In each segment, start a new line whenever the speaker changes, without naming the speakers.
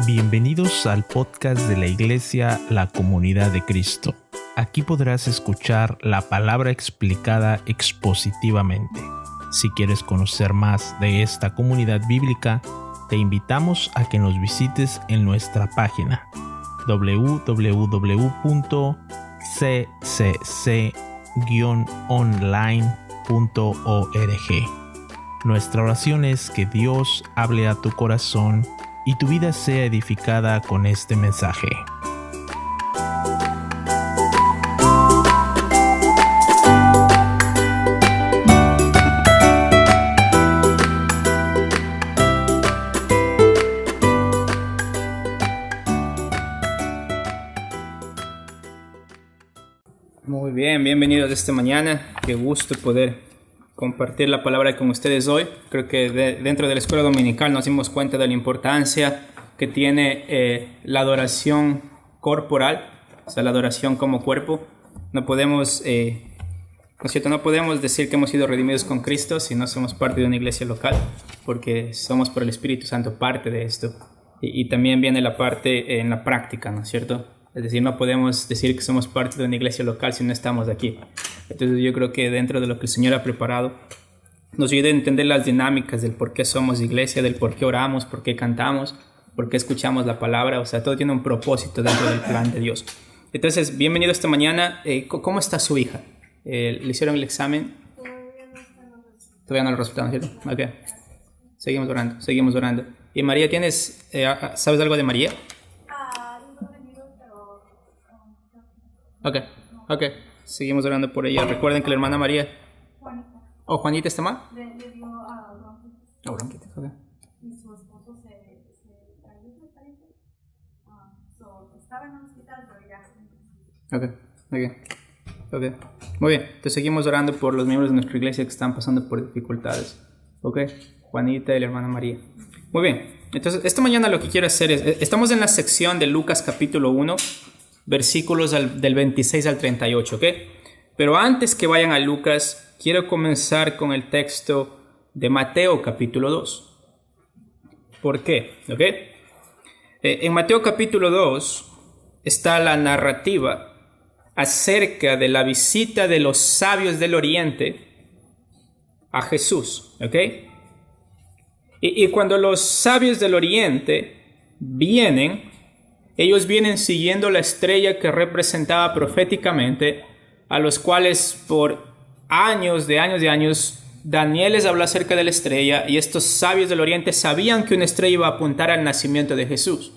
Bienvenidos al podcast de la Iglesia La Comunidad de Cristo. Aquí podrás escuchar la palabra explicada expositivamente. Si quieres conocer más de esta comunidad bíblica, te invitamos a que nos visites en nuestra página www.ccc-online.org. Nuestra oración es que Dios hable a tu corazón y tu vida sea edificada con este mensaje.
Muy bien, bienvenidos esta mañana. Qué gusto poder compartir la palabra con ustedes hoy. Creo que dentro de la escuela dominical nos dimos cuenta de la importancia que tiene la adoración corporal, o sea, la adoración como cuerpo. No podemos, ¿no es cierto? No podemos decir que hemos sido redimidos con Cristo si no somos parte de una iglesia local, porque somos por el Espíritu Santo parte de esto. Y también viene la parte en la práctica, ¿no es cierto? Es decir, no podemos decir que somos parte de una iglesia local si no estamos aquí. Entonces yo creo que dentro de lo que el Señor ha preparado, nos ayuda a entender las dinámicas del por qué somos iglesia, del por qué oramos, por qué cantamos, por qué escuchamos la palabra. O sea, todo tiene un propósito dentro del plan de Dios. Entonces, bienvenido esta mañana. ¿Cómo está su hija? ¿Le hicieron el examen? Todavía no lo resultaron, ¿cierto? Ok. Seguimos orando. ¿Y María, sabes algo de María? Ok. Seguimos orando por ella. Recuerden que la hermana María... Juanita está mal.
Le dio bronquitis.
Ok.
Y su esposo se cayó, parece. Estaba en el hospital, pero ya. Ok. Muy bien. Entonces seguimos orando por los miembros de nuestra iglesia que están pasando por dificultades. Ok. Juanita y la hermana María. Muy bien. Entonces esta mañana lo que quiero hacer es... Estamos en la sección de Lucas capítulo 1. Versículos del 26 al 38, ¿ok? Pero antes que vayan a Lucas, quiero comenzar con el texto de Mateo capítulo 2. ¿Por qué? ¿Ok? En Mateo capítulo 2 está la narrativa acerca de la visita de los sabios del Oriente a Jesús, ¿ok? Y cuando los sabios del Oriente vienen... Ellos vienen siguiendo la estrella que representaba proféticamente, a los cuales por años, Daniel les habló acerca de la estrella, y estos sabios del Oriente sabían que una estrella iba a apuntar al nacimiento de Jesús.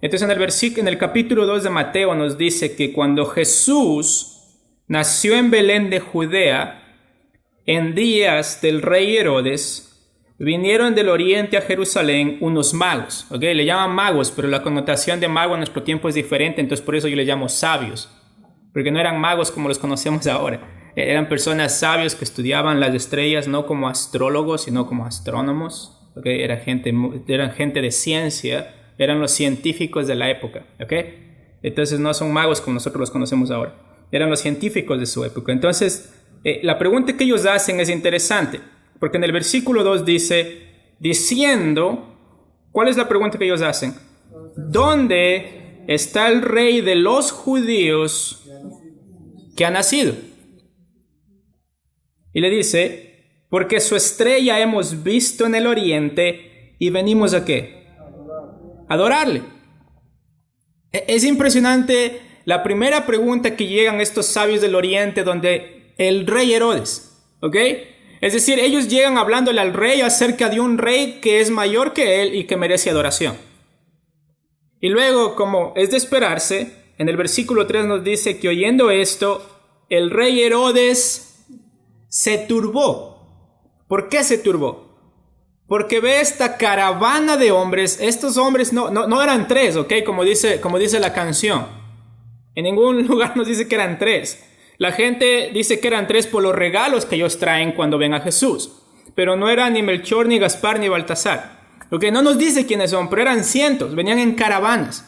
Entonces en el capítulo 2 de Mateo nos dice que cuando Jesús nació en Belén de Judea, en días del rey Herodes, vinieron del oriente a Jerusalén unos magos, ¿ok? Le llaman magos, pero la connotación de mago en nuestro tiempo es diferente, entonces por eso yo les llamo sabios, porque no eran magos como los conocemos ahora. Eran personas sabios que estudiaban las estrellas no como astrólogos, sino como astrónomos, ¿ok? Eran gente de ciencia, eran los científicos de la época, ¿ok? Entonces no son magos como nosotros los conocemos ahora, eran los científicos de su época. Entonces la pregunta que ellos hacen es interesante. Porque en el versículo 2 dice, diciendo, ¿cuál es la pregunta que ellos hacen? ¿Dónde está el rey de los judíos que ha nacido? Y le dice, porque su estrella hemos visto en el oriente y venimos ¿a qué? Adorarle. Es impresionante la primera pregunta que llegan estos sabios del oriente donde el rey Herodes, ¿ok? Es decir, ellos llegan hablándole al rey acerca de un rey que es mayor que él y que merece adoración. Y luego, como es de esperarse, en el versículo 3 nos dice que oyendo esto, el rey Herodes se turbó. ¿Por qué se turbó? Porque ve esta caravana de hombres. Estos hombres no eran tres, ¿ok? Como dice la canción. En ningún lugar nos dice que eran tres. La gente dice que eran tres por los regalos que ellos traen cuando ven a Jesús. Pero no eran ni Melchor, ni Gaspar, ni Baltasar. No nos dice quiénes son, pero eran cientos, venían en caravanas.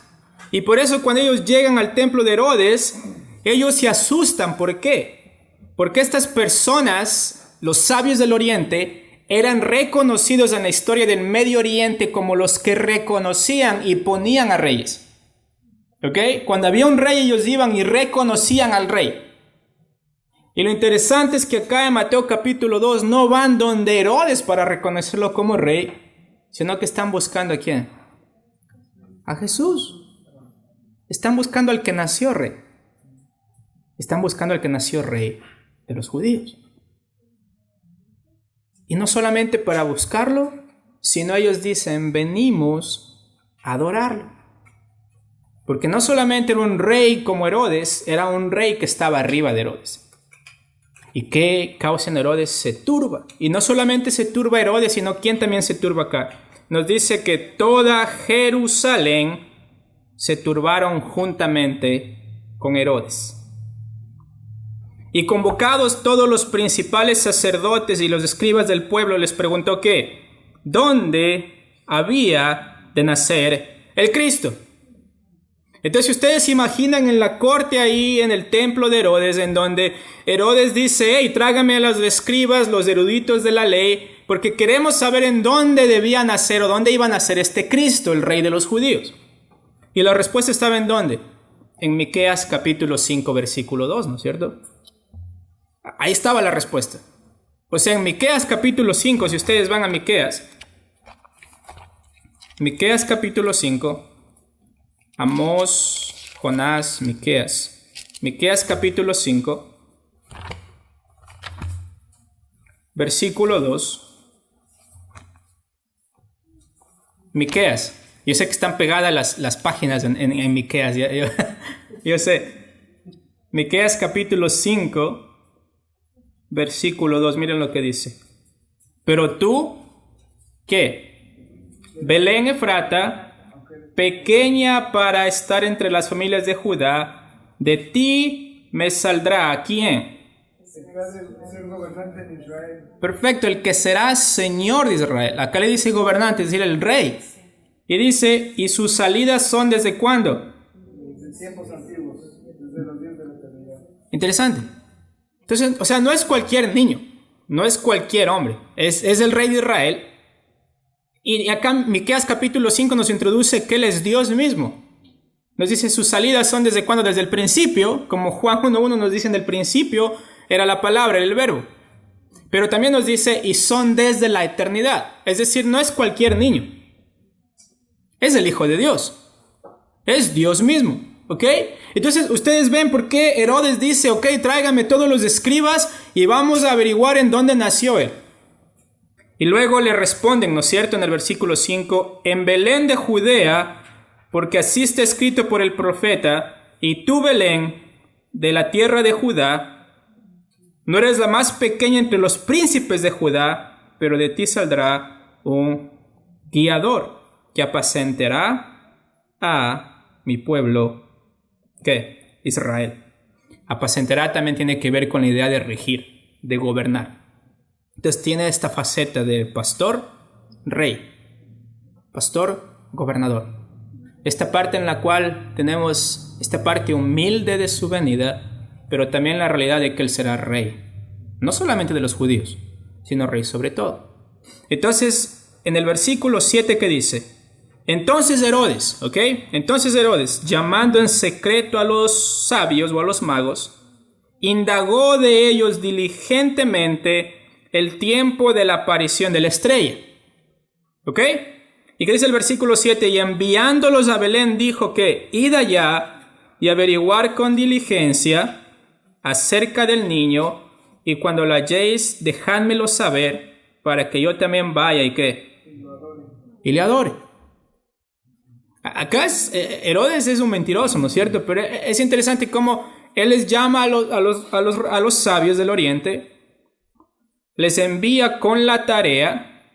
Y por eso cuando ellos llegan al templo de Herodes, ellos se asustan. ¿Por qué? Porque estas personas, los sabios del Oriente,
eran reconocidos en la historia del Medio Oriente como los que reconocían y ponían a reyes. ¿Ok? Cuando había un rey, ellos iban y reconocían al rey. Y lo interesante es que acá en Mateo capítulo 2 no van donde Herodes para reconocerlo como rey, sino que están buscando ¿a quién? A Jesús. Están buscando al que nació rey. Están buscando al que nació rey de los judíos. Y no solamente para buscarlo, sino ellos dicen, venimos a adorarlo. Porque no solamente era un rey como Herodes, era un rey que estaba arriba de Herodes. ¿Y qué causa en Herodes? Se turba. Y no solamente se turba Herodes, sino ¿quién también se turba acá? Nos dice que toda Jerusalén se turbaron juntamente con Herodes. Y convocados todos los principales sacerdotes y los escribas del pueblo, les preguntó ¿qué? ¿Dónde había de nacer el Cristo? Entonces, si ustedes se imaginan en la corte ahí, en el templo de Herodes, en donde Herodes dice, hey, trágame a los escribas, los eruditos de la ley, porque queremos saber en dónde debía nacer o dónde iba a nacer este Cristo, el rey de los judíos. Y la respuesta estaba ¿en dónde? En Miqueas capítulo 5, versículo 2, ¿no es cierto? Ahí estaba la respuesta. O sea, en Miqueas capítulo 5, si ustedes van a Miqueas capítulo 5, Amós, Jonás, Miqueas capítulo 5, versículo 2. Miqueas. Yo sé que están pegadas las páginas en Miqueas. Yo sé. Miqueas capítulo 5, versículo 2. Miren lo que dice. Pero tú, ¿qué? Belén Efrata, pequeña para estar entre las familias de Judá, de ti me saldrá, ¿quién? Perfecto, el que será Señor de Israel. Acá le dice gobernante, es decir, el rey. Y dice, ¿y sus salidas son desde cuándo? Desde tiempos antiguos, desde los días de la eternidad. Interesante. Entonces, o sea, no es cualquier niño, no es cualquier hombre, es el rey de Israel. Y acá Miqueas capítulo 5 nos introduce que Él es Dios mismo. Nos dice sus salidas son desde cuándo, desde el principio, como Juan 1.1 nos dice en el principio era la palabra, era el verbo. Pero también nos dice y son desde la eternidad. Es decir, no es cualquier niño. Es el Hijo de Dios. Es Dios mismo. ¿Ok? Entonces ustedes ven por qué Herodes dice, ok, tráigame todos los escribas y vamos a averiguar en dónde nació Él. Y luego le responden, ¿no es cierto? En el versículo 5, en Belén de Judea, porque así está escrito por el profeta, y tú, Belén, de la tierra de Judá, no eres la más pequeña entre los príncipes de Judá, pero de ti saldrá un guiador que apacentará a mi pueblo, ¿qué? Israel. Apacentará también tiene que ver con la idea de regir, de gobernar. Entonces tiene esta faceta de pastor, rey, pastor, gobernador. Esta parte en la cual tenemos esta parte humilde de su venida, pero también la realidad de que Él será rey. No solamente de los judíos, sino rey sobre todo. Entonces, en el versículo 7 que dice, entonces Herodes, ¿ok? Entonces Herodes, llamando en secreto a los sabios o a los magos, indagó de ellos diligentemente el tiempo de la aparición de la estrella. ¿Ok? ¿Y qué dice el versículo 7? Y enviándolos a Belén dijo que id allá y averiguar con diligencia acerca del niño, y cuando lo halléis, dejádmelo saber para que yo también vaya y ¿qué? Y le adore. Acá Herodes es un mentiroso, ¿no es cierto? Pero es interesante cómo él les llama a los sabios del oriente, les envía con la tarea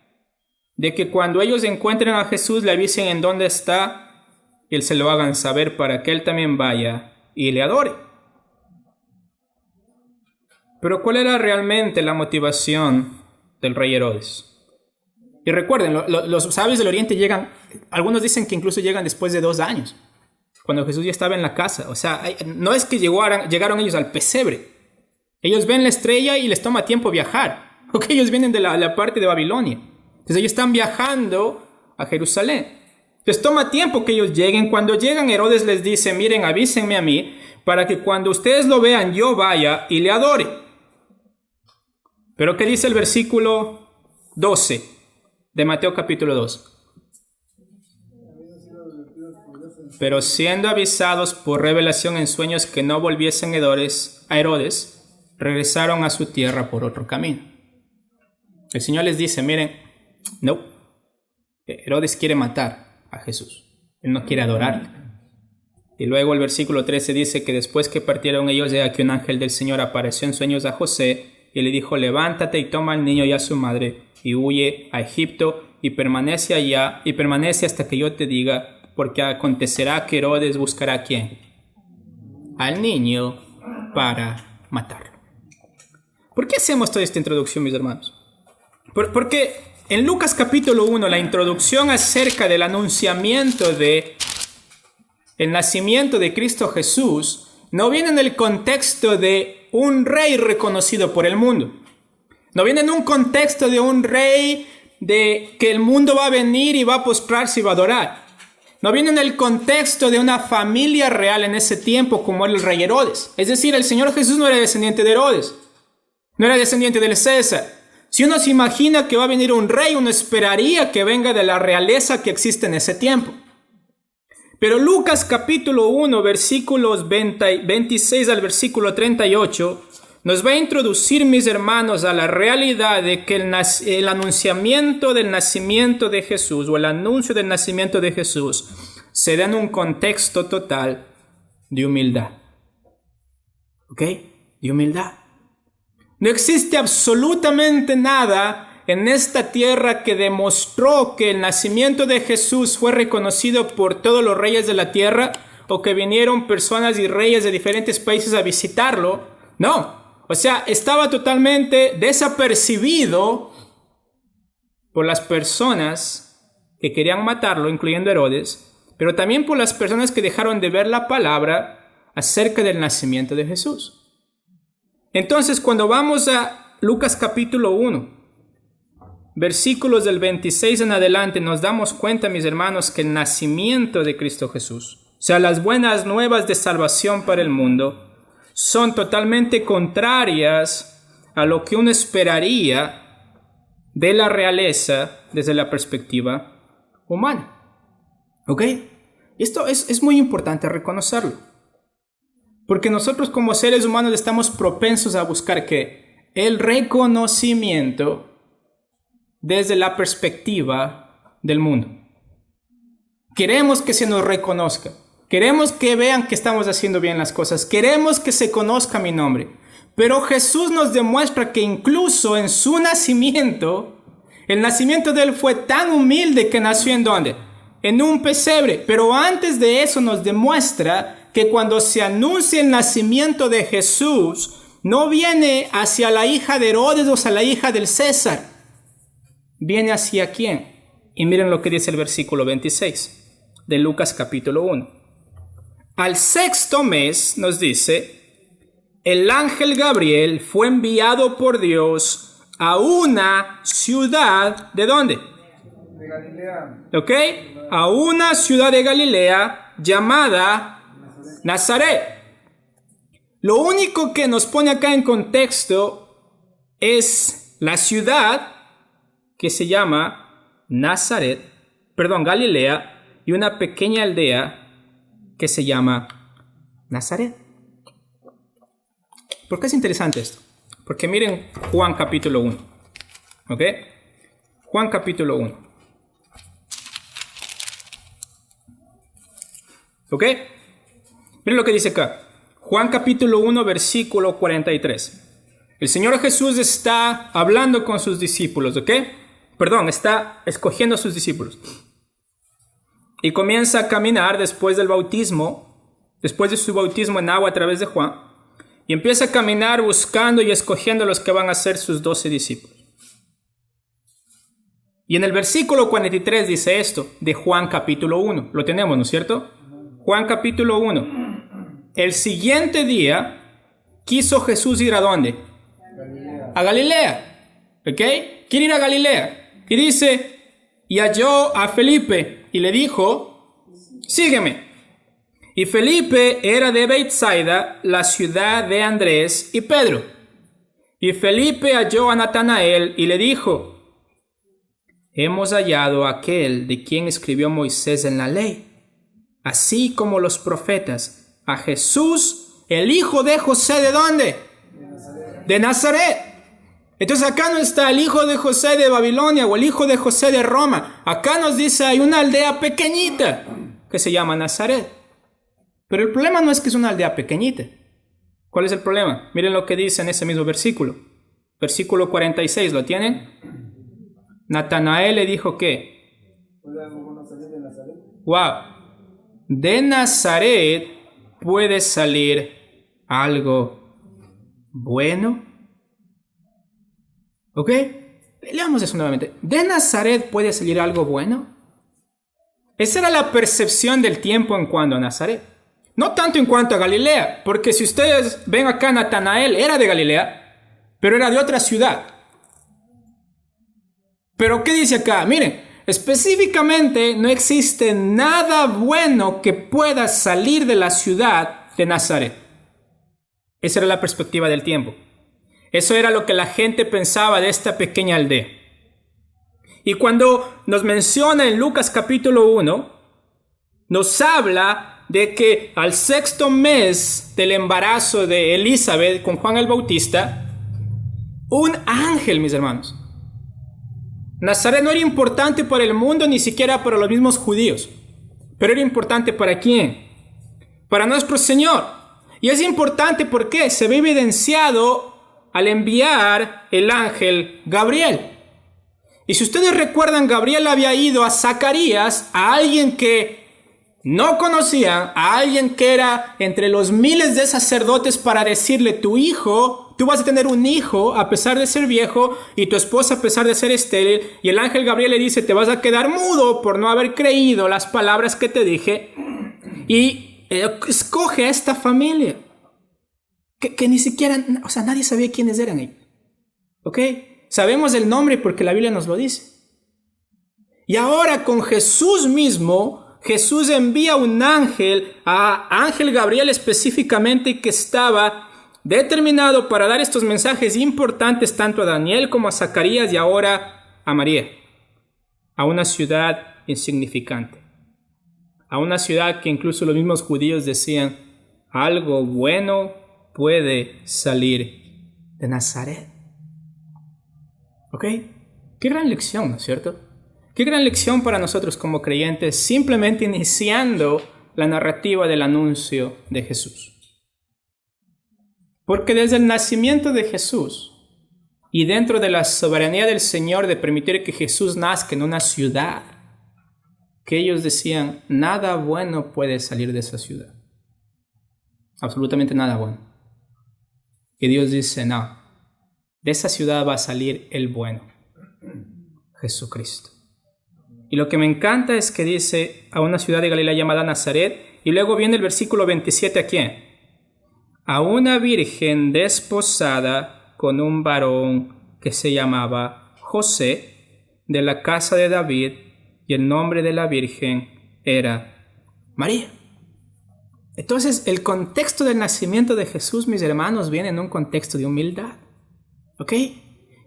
de que cuando ellos encuentren a Jesús le avisen en dónde está y él se lo hagan saber para que él también vaya y le adore. Pero ¿cuál era realmente la motivación del rey Herodes? Y recuerden, los sabios del oriente llegan, algunos dicen que incluso llegan después de 2 años, cuando Jesús ya estaba en la casa. O sea, no es que llegaron ellos al pesebre. Ellos ven la estrella y les toma tiempo viajar. Ok, ellos vienen de la parte de Babilonia. Entonces ellos están viajando a Jerusalén. Entonces toma tiempo que ellos lleguen. Cuando llegan, Herodes les dice, miren, avísenme a mí para que cuando ustedes lo vean yo vaya y le adore. Pero ¿qué dice el versículo 12 de Mateo capítulo 2? Pero siendo avisados por revelación en sueños que no volviesen a Herodes, regresaron a su tierra por otro camino. El Señor les dice, miren, no, Herodes quiere matar a Jesús. Él no quiere adorarle. Y luego el versículo 13 dice que después que partieron ellos, de aquí un ángel del Señor apareció en sueños a José y le dijo, levántate y toma al niño y a su madre y huye a Egipto y permanece allá y permanece hasta que yo te diga, porque acontecerá que Herodes buscará ¿a quién? Al niño para matarlo. ¿Por qué hacemos toda esta introducción, mis hermanos? Porque en Lucas capítulo 1, la introducción acerca del anunciamiento de el nacimiento de Cristo Jesús no viene en el contexto de un rey reconocido por el mundo. No viene en un contexto de un rey de que el mundo va a venir y va a postrarse y va a adorar. No viene en el contexto de una familia real en ese tiempo como era el rey Herodes. Es decir, el Señor Jesús no era descendiente de Herodes, no era descendiente del César. Si uno se imagina que va a venir un rey, uno esperaría que venga de la realeza que existe en ese tiempo. Pero Lucas capítulo 1, versículos 26 al versículo 38, nos va a introducir, mis hermanos, a la realidad de que el anunciamiento del nacimiento de Jesús o el anuncio del nacimiento de Jesús se da en un contexto total de humildad. ¿Ok? De humildad. No existe absolutamente nada en esta tierra que demostró que el nacimiento de Jesús fue reconocido por todos los reyes de la tierra o que vinieron personas y reyes de diferentes países a visitarlo. No. O sea, estaba totalmente desapercibido por las personas que querían matarlo, incluyendo Herodes, pero también por las personas que dejaron de ver la palabra acerca del nacimiento de Jesús. Entonces, cuando vamos a Lucas capítulo 1, versículos del 26 en adelante, nos damos cuenta, mis hermanos, que el nacimiento de Cristo Jesús, o sea, las buenas nuevas de salvación para el mundo, son totalmente contrarias a lo que uno esperaría de la realeza desde la perspectiva humana. ¿Ok? Esto es muy importante reconocerlo. Porque nosotros como seres humanos estamos propensos a buscar ¿qué? El reconocimiento desde la perspectiva del mundo. Queremos que se nos reconozca. Queremos que vean que estamos haciendo bien las cosas. Queremos que se conozca mi nombre. Pero Jesús nos demuestra que incluso en su nacimiento, el nacimiento de él fue tan humilde que nació ¿en dónde? En un pesebre. Pero antes de eso nos demuestra que cuando se anuncia el nacimiento de Jesús, no viene hacia la hija de Herodes o hacia la hija del César. ¿Viene hacia quién? Y miren lo que dice el versículo 26 de Lucas capítulo 1. Al sexto mes, nos dice, el ángel Gabriel fue enviado por Dios a una ciudad, ¿de dónde?
De Galilea.
¿Ok? A una ciudad de Galilea llamada Nazaret. Lo único que nos pone acá en contexto es la ciudad que se llama Galilea, y una pequeña aldea que se llama Nazaret. ¿Por qué es interesante esto? Porque miren Juan capítulo 1. ¿Ok? Juan capítulo 1. ¿Ok? Miren lo que dice acá. Juan capítulo 1, versículo 43. El Señor Jesús está hablando con sus discípulos, ¿ok? Está escogiendo a sus discípulos. Y comienza a caminar después del bautismo, después de su bautismo en agua a través de Juan. Y empieza a caminar buscando y escogiendo a los que van a ser sus 12 discípulos. Y en el versículo 43 dice esto, de Juan capítulo 1. Lo tenemos, ¿no es cierto? Juan capítulo 1. El siguiente día quiso Jesús ir ¿a dónde?
Galilea.
A Galilea. ¿Ok? Quiere ir a Galilea. Y dice, y halló a Felipe y le dijo, sígueme. Y Felipe era de Bethsaida, la ciudad de Andrés y Pedro. Y Felipe halló a Natanael y le dijo, hemos hallado a aquel de quien escribió Moisés en la ley, así como los profetas, a Jesús, el hijo de José, ¿de dónde? De Nazaret. Entonces acá no está el hijo de José de Babilonia o el hijo de José de Roma. Acá nos dice hay una aldea pequeñita que se llama Nazaret. Pero el problema no es que es una aldea pequeñita. ¿Cuál es el problema? Miren lo que dice en ese mismo versículo. Versículo 46, ¿lo tienen? Natanael le dijo ¿qué? Wow. De Nazaret puede salir algo bueno. ¿Ok? Leamos eso nuevamente. ¿De Nazaret puede salir algo bueno? Esa era la percepción del tiempo en cuanto a Nazaret. No tanto en cuanto a Galilea, porque si ustedes ven acá, Natanael era de Galilea, pero era de otra ciudad. Pero ¿qué dice acá? Miren, específicamente no existe nada bueno que pueda salir de la ciudad de Nazaret. Esa era la perspectiva del tiempo. Eso era lo que la gente pensaba de esta pequeña aldea. Y cuando nos menciona en Lucas capítulo 1, nos habla de que al 6º mes del embarazo de Elizabeth con Juan el Bautista, un ángel, mis hermanos. Nazaret no era importante para el mundo, ni siquiera para los mismos judíos. Pero era importante ¿para quién? Para nuestro Señor. Y es importante porque se ve evidenciado al enviar el ángel Gabriel. Y si ustedes recuerdan, Gabriel había ido a Zacarías, a alguien que no conocían, a alguien que era entre los miles de sacerdotes, para decirle, tu hijo, tú vas a tener un hijo a pesar de ser viejo, y tu esposa a pesar de ser estéril. Y el ángel Gabriel le dice, te vas a quedar mudo por no haber creído las palabras que te dije. Y escoge a esta familia. Que ni siquiera, o sea, nadie sabía quiénes eran ellos. ¿Ok? Sabemos el nombre porque la Biblia nos lo dice. Y ahora con Jesús mismo, Jesús envía un ángel, a ángel Gabriel específicamente, que estaba determinado para dar estos mensajes importantes tanto a Daniel como a Zacarías y ahora a María, a una ciudad insignificante, a una ciudad que incluso los mismos judíos decían, algo bueno puede salir de Nazaret. ¿Ok? Qué gran lección, ¿no es cierto? Qué gran lección para nosotros como creyentes, simplemente iniciando la narrativa del anuncio de Jesús. Porque desde el nacimiento de Jesús y dentro de la soberanía del Señor de permitir que Jesús nazca en una ciudad, que ellos decían, nada bueno puede salir de esa ciudad. Absolutamente nada bueno. Y Dios dice, no, de esa ciudad va a salir el bueno, Jesucristo. Y lo que me encanta es que dice a una ciudad de Galilea llamada Nazaret, y luego viene el versículo 27 ¿a quién? A una virgen desposada con un varón que se llamaba José, de la casa de David, y el nombre de la virgen era María. Entonces, el contexto del nacimiento de Jesús, mis hermanos, viene en un contexto de humildad. ¿Ok?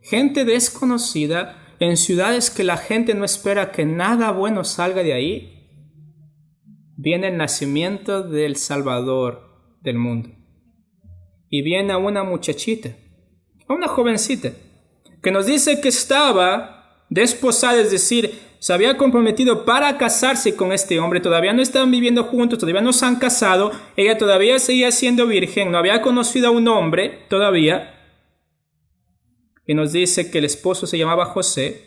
Gente desconocida, en ciudades que la gente no espera que nada bueno salga de ahí, viene el nacimiento del Salvador del mundo. Y viene a una muchachita, a una jovencita, que nos dice que estaba desposada, es decir, se había comprometido para casarse con este hombre. Todavía no estaban viviendo juntos, todavía no se han casado. Ella todavía seguía siendo virgen, no había conocido a un hombre todavía. Y nos dice que el esposo se llamaba José.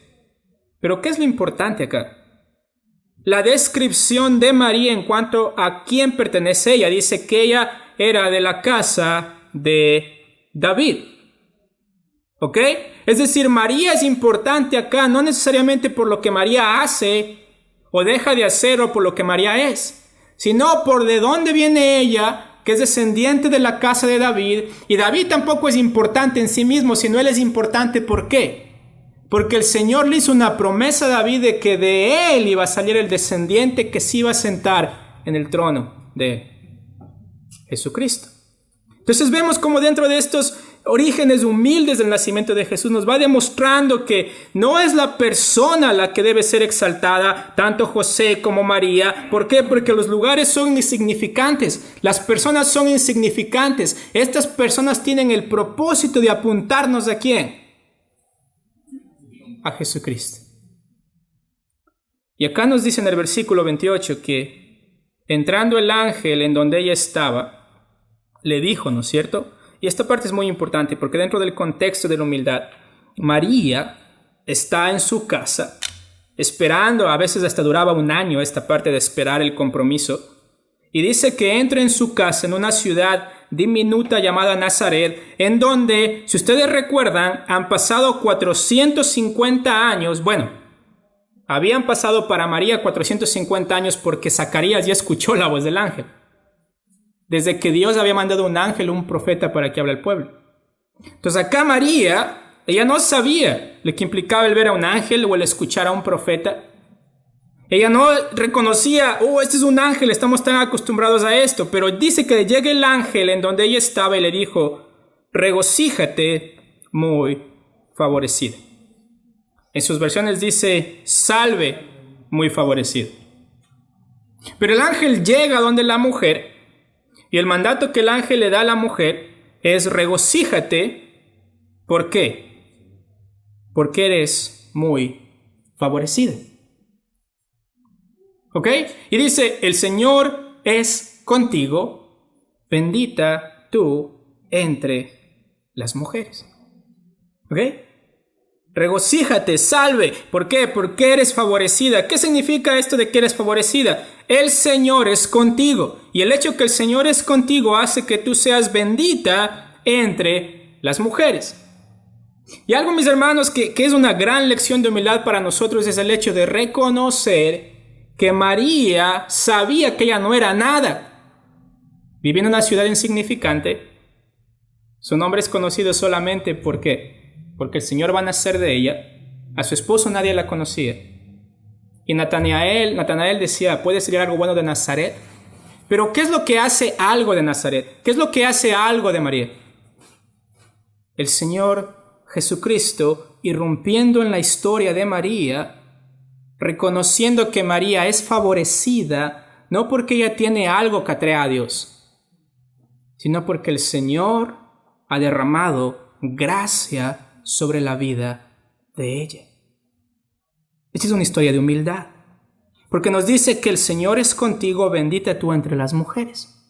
Pero ¿qué es lo importante acá? La descripción de María en cuanto a quién pertenece ella. Dice que ella era de la casa de David. ¿Ok? Es decir, María es importante acá, no necesariamente por lo que María hace o deja de hacer o por lo que María es, sino por de dónde viene ella, que es descendiente de la casa de David. Y David tampoco es importante en sí mismo, sino él es importante ¿por qué? Porque el Señor le hizo una promesa a David de que de él iba a salir el descendiente que se iba a sentar en el trono de él, Jesucristo. Entonces vemos como dentro de estos orígenes humildes del nacimiento de Jesús nos va demostrando que no es la persona la que debe ser exaltada, tanto José como María. ¿Por qué? Porque los lugares son insignificantes, las personas son insignificantes. Estas personas tienen el propósito de apuntarnos ¿a quién? A Jesucristo. Y acá nos dice en el versículo 28 que entrando el ángel en donde ella estaba, le dijo, ¿no es cierto? Y esta parte es muy importante porque dentro del contexto de la humildad, María está en su casa esperando, a veces hasta duraba un año esta parte de esperar el compromiso, y dice que entra en su casa en una ciudad diminuta llamada Nazaret, en donde, si ustedes recuerdan, han pasado 450 años, bueno, habían pasado para María 450 años porque Zacarías ya escuchó la voz del ángel. Desde que Dios había mandado un ángel, un profeta para que hable al pueblo. Entonces acá María, ella no sabía lo que implicaba el ver a un ángel o el escuchar a un profeta. Ella no reconocía, este es un ángel, estamos tan acostumbrados a esto. Pero dice que llega el ángel en donde ella estaba y le dijo, regocíjate, muy favorecida. En sus versiones dice, salve, muy favorecida. Pero el ángel llega donde la mujer, y el mandato que el ángel le da a la mujer es regocíjate. ¿Por qué? Porque eres muy favorecida. ¿Ok? Y dice, el Señor es contigo, bendita tú entre las mujeres. ¿Ok? Regocíjate, salve. ¿Por qué? Porque eres favorecida. ¿Qué significa esto de que eres favorecida? El Señor es contigo. Y el hecho que el Señor es contigo hace que tú seas bendita entre las mujeres. Y algo, mis hermanos, que es una gran lección de humildad para nosotros es el hecho de reconocer que María sabía que ella no era nada. Vivía en una ciudad insignificante. Su nombre es conocido solamente porque el Señor va a nacer de ella. A su esposo nadie la conocía. Y Natanael decía, ¿puede salir algo bueno de Nazaret? Pero ¿qué es lo que hace algo de Nazaret? ¿Qué es lo que hace algo de María? El Señor Jesucristo, irrumpiendo en la historia de María, reconociendo que María es favorecida, no porque ella tiene algo que atrae a Dios, sino porque el Señor ha derramado gracia sobre la vida de ella. Esta es una historia de humildad, porque nos dice que el Señor es contigo, bendita tú entre las mujeres.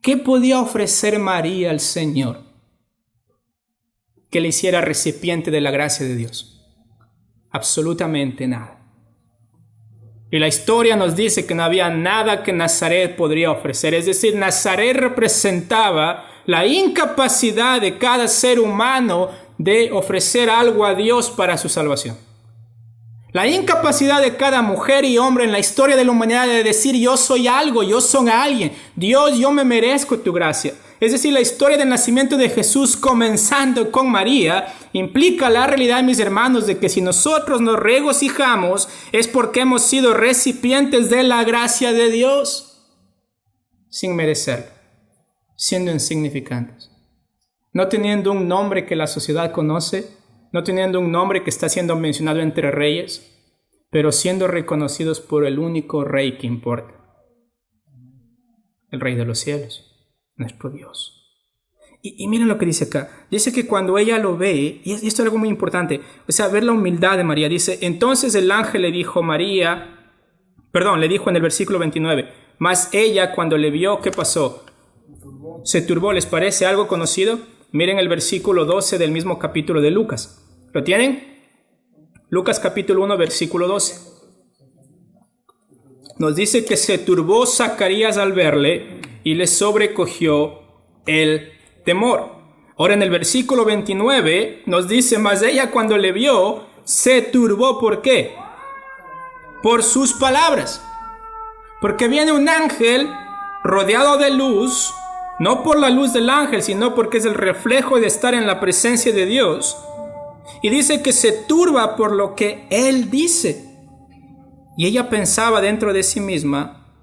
¿Qué podía ofrecer María al Señor que le hiciera recipiente de la gracia de Dios? Absolutamente nada. Y la historia nos dice que no había nada que Nazaret podría ofrecer. Es decir, Nazaret representaba la incapacidad de cada ser humano de ofrecer algo a Dios para su salvación. La incapacidad de cada mujer y hombre en la historia de la humanidad de decir yo soy algo, yo soy alguien. Dios, yo me merezco tu gracia. Es decir, la historia del nacimiento de Jesús comenzando con María implica la realidad, mis hermanos, de que si nosotros nos regocijamos es porque hemos sido recipientes de la gracia de Dios sin merecerlo, siendo insignificantes, no teniendo un nombre que la sociedad conoce, no teniendo un nombre que está siendo mencionado entre reyes, pero siendo reconocidos por el único rey que importa, el Rey de los cielos, nuestro Dios. Y miren lo que dice acá. Dice que cuando ella lo ve, y esto es algo muy importante, o sea, ver la humildad de María. Dice, entonces el ángel le dijo le dijo en el versículo 29, mas ella cuando le vio, ¿qué pasó? Se turbó. ¿Les parece algo conocido? Miren el versículo 12 del mismo capítulo de Lucas. ¿Lo tienen? Lucas capítulo 1, versículo 12. Nos dice que se turbó Zacarías al verle y le sobrecogió el temor. Ahora en el versículo 29 nos dice, mas ella cuando le vio se turbó. ¿Por qué? Por sus palabras. Porque viene un ángel rodeado de luz, no por la luz del ángel, sino porque es el reflejo de estar en la presencia de Dios. Y dice que se turba por lo que él dice. Y ella pensaba dentro de sí misma,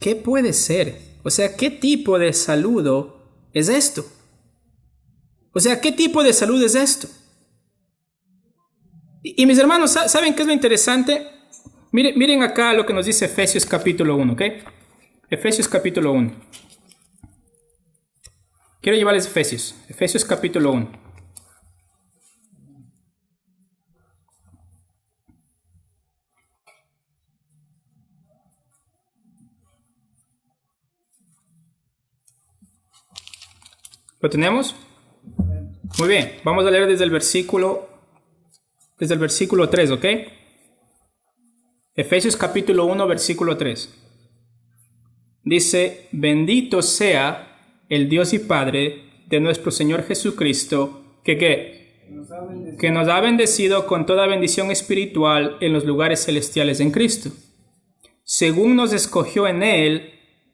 ¿qué puede ser? O sea, ¿qué tipo de saludo es esto? O sea, ¿qué tipo de salud es esto? Y mis hermanos, ¿saben qué es lo interesante? Miren acá lo que nos dice Efesios capítulo 1, ¿ok? Efesios capítulo 1. Quiero llevarles Efesios capítulo 1. ¿Lo tenemos? Muy bien, vamos a leer desde el versículo 3, ¿ok? Efesios capítulo 1, versículo 3. Dice, bendito sea el Dios y Padre de nuestro Señor Jesucristo, que nos ha bendecido con toda bendición espiritual en los lugares celestiales en Cristo, según nos escogió en Él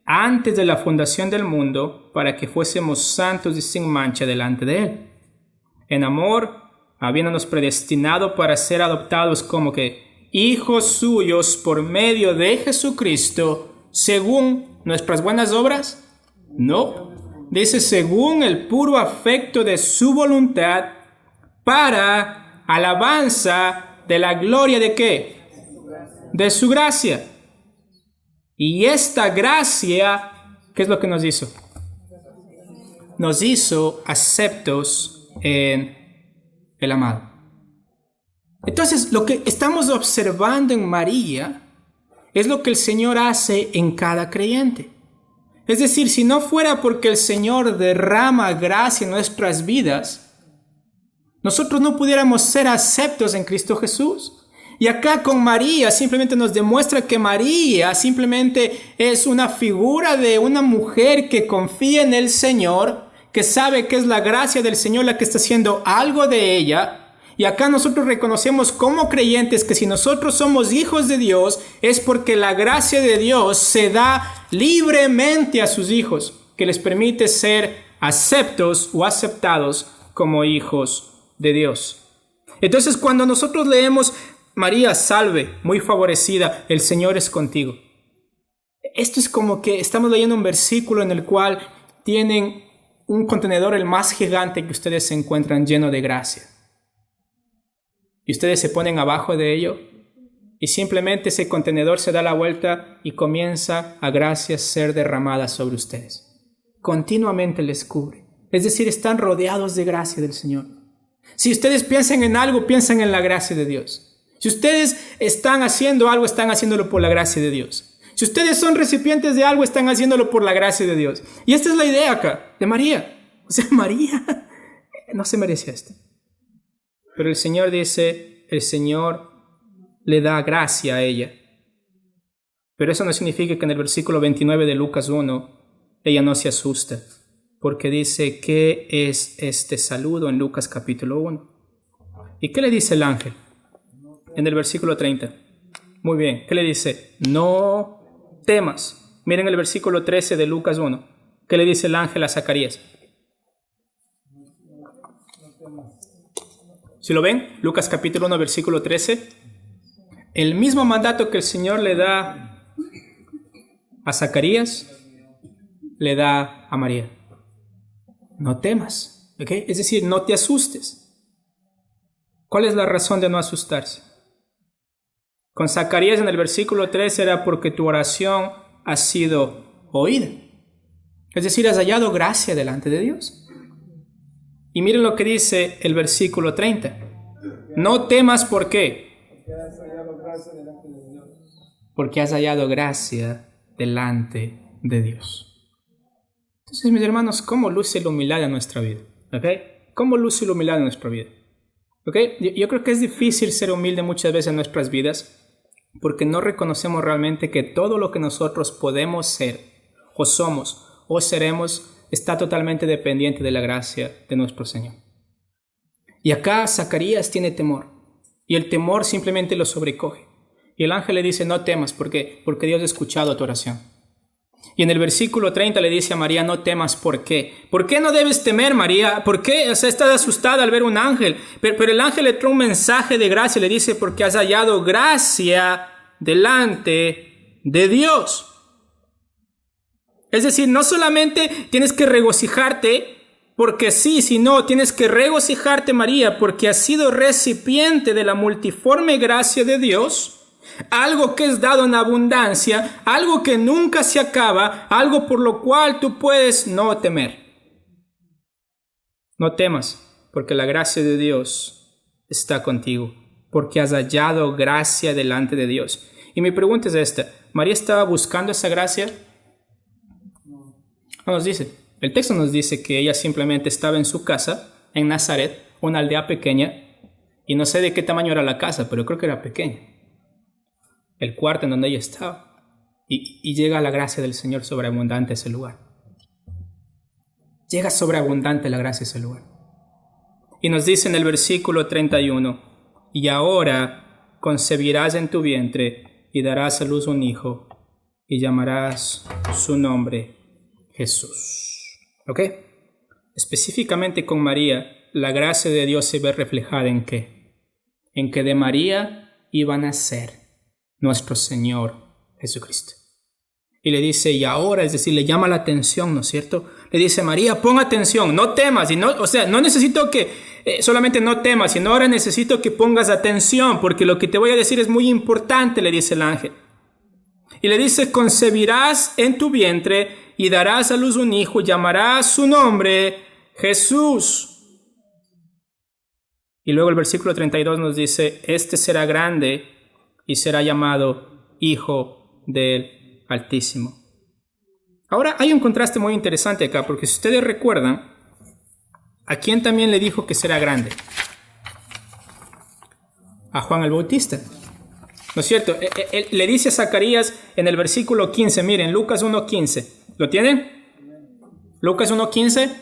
antes de la fundación del mundo, para que fuésemos santos y sin mancha delante de Él. En amor, habiéndonos predestinado para ser adoptados como que hijos suyos por medio de Jesucristo, según nuestras buenas obras. No, dice según el puro afecto de su voluntad, para alabanza de la gloria de ¿qué? De su gracia. Y esta gracia, ¿qué es lo que nos hizo? Nos hizo aceptos en el amado. Entonces, lo que estamos observando en María es lo que el Señor hace en cada creyente. Es decir, si no fuera porque el Señor derrama gracia en nuestras vidas, nosotros no pudiéramos ser aceptos en Cristo Jesús. Y acá con María simplemente nos demuestra que María simplemente es una figura de una mujer que confía en el Señor, que sabe que es la gracia del Señor la que está haciendo algo de ella. Y acá nosotros reconocemos como creyentes que si nosotros somos hijos de Dios es porque la gracia de Dios se da libremente a sus hijos, que les permite ser aceptos o aceptados como hijos de Dios. Entonces cuando nosotros leemos María, salve, muy favorecida, el Señor es contigo. Esto es como que estamos leyendo un versículo en el cual tienen un contenedor el más gigante que ustedes se encuentran lleno de gracia. Y ustedes se ponen abajo de ello y simplemente ese contenedor se da la vuelta y comienza a gracia ser derramada sobre ustedes. Continuamente les cubre. Es decir, están rodeados de gracia del Señor. Si ustedes piensan en algo, piensan en la gracia de Dios. Si ustedes están haciendo algo, están haciéndolo por la gracia de Dios. Si ustedes son recipientes de algo, están haciéndolo por la gracia de Dios. Y esta es la idea acá, de María. O sea, María no se merecía esto. Pero el Señor dice, el Señor le da gracia a ella. Pero eso no significa que en el versículo 29 de Lucas 1, ella no se asusta. Porque dice, ¿qué es este saludo en Lucas capítulo 1? ¿Y qué le dice el ángel? En el versículo 30. Muy bien, ¿qué le dice? No temas. Miren el versículo 13 de Lucas 1. ¿Qué le dice el ángel a Zacarías? ¿Sí lo ven? Lucas capítulo 1, versículo 13. El mismo mandato que el Señor le da a Zacarías, le da a María. No temas, ¿ok? Es decir, no te asustes. ¿Cuál es la razón de no asustarse? Con Zacarías en el versículo 3 era porque tu oración ha sido oída. Es decir, has hallado gracia delante de Dios. Y miren lo que dice el versículo 30. No temas, ¿por qué? Porque has hallado gracia delante de Dios. Entonces, mis hermanos, ¿cómo luce la humildad en nuestra vida? ¿Okay? ¿Cómo luce la humildad en nuestra vida? ¿Okay? Yo creo que es difícil ser humilde muchas veces en nuestras vidas porque no reconocemos realmente que todo lo que nosotros podemos ser, o somos, o seremos, está totalmente dependiente de la gracia de nuestro Señor. Y acá Zacarías tiene temor, y el temor simplemente lo sobrecoge. Y el ángel le dice, no temas, porque Dios ha escuchado tu oración. Y en el versículo 30 le dice a María, no temas, ¿por qué? ¿Por qué no debes temer, María? ¿Por qué? O sea, estás asustada al ver un ángel. Pero el ángel le trae un mensaje de gracia, le dice, porque has hallado gracia delante de Dios. Es decir, no solamente tienes que regocijarte porque sí, sino tienes que regocijarte, María, porque has sido recipiente de la multiforme gracia de Dios, algo que es dado en abundancia, algo que nunca se acaba, algo por lo cual tú puedes no temer. No temas, porque la gracia de Dios está contigo, porque has hallado gracia delante de Dios. Y mi pregunta es esta, ¿María estaba buscando esa gracia? No nos dice. El texto nos dice que ella simplemente estaba en su casa, en Nazaret, una aldea pequeña, y no sé de qué tamaño era la casa, pero creo que era pequeña. El cuarto en donde ella estaba. Y llega la gracia del Señor sobreabundante a ese lugar. Llega sobreabundante la gracia a ese lugar. Y nos dice en el versículo 31, y ahora concebirás en tu vientre y darás a luz un hijo y llamarás su nombre Jesús. ¿Ok? Específicamente con María, la gracia de Dios se ve reflejada ¿en qué? En que de María iba a nacer nuestro Señor Jesucristo. Y le dice, y ahora, es decir, le llama la atención, ¿no es cierto? Le dice, María, pon atención, no temas, y no, o sea, no necesito que solamente no temas, sino ahora necesito que pongas atención, porque lo que te voy a decir es muy importante, le dice el ángel. Y le dice, concebirás en tu vientre y darás a luz un hijo, y llamarás su nombre Jesús. Y luego el versículo 32 nos dice, este será grande y será llamado Hijo del Altísimo. Ahora hay un contraste muy interesante acá, porque si ustedes recuerdan, ¿a quién también le dijo que será grande? A Juan el Bautista. ¿No es cierto? Él le dice a Zacarías en el versículo 15, miren, Lucas 1:15. ¿Lo tienen? Lucas 1:15.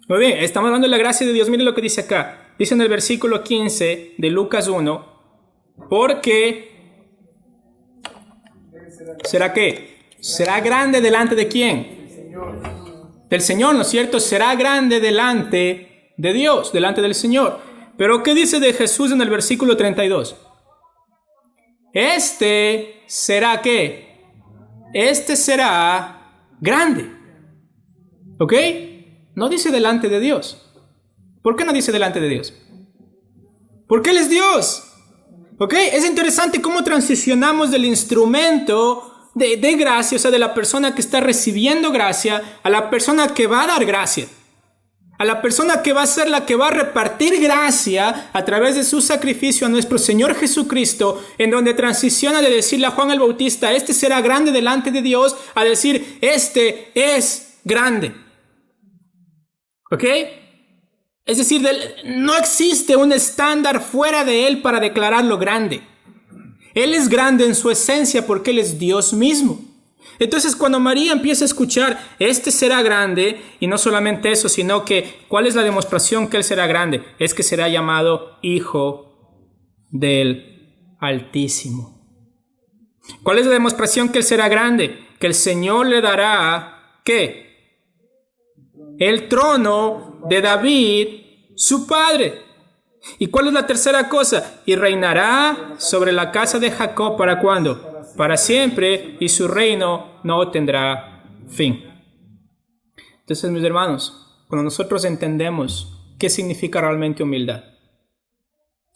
Muy bien, estamos hablando de la gracia de Dios. Miren lo que dice acá. Dice en el versículo 15 de Lucas 1, porque ¿será qué? ¿Será grande delante de quién? Del Señor, ¿no es cierto? Será grande delante de Dios, delante del Señor. Pero ¿qué dice de Jesús en el versículo 32? Este será ¿qué? Este será grande. ¿Ok? No dice delante de Dios. ¿Por qué no dice delante de Dios? Porque Él es Dios. ¿Ok? Es interesante cómo transicionamos del instrumento de gracia, o sea, de la persona que está recibiendo gracia, a la persona que va a dar gracia. A la persona que va a ser la que va a repartir gracia a través de su sacrificio a nuestro Señor Jesucristo, en donde transiciona de decirle a Juan el Bautista, este será grande delante de Dios, a decir, este es grande. ¿Ok? Es decir, no existe un estándar fuera de Él para declararlo grande. Él es grande en su esencia porque Él es Dios mismo. Entonces, cuando María empieza a escuchar, este será grande, y no solamente eso, sino que, ¿cuál es la demostración que Él será grande? Es que será llamado Hijo del Altísimo. ¿Cuál es la demostración que Él será grande? Que el Señor le dará, ¿qué? El trono de David, su padre. ¿Y cuál es la tercera cosa? Y reinará sobre la casa de Jacob, ¿para cuándo? Para siempre, y su reino no tendrá fin. Entonces, mis hermanos, cuando nosotros entendemos qué significa realmente humildad,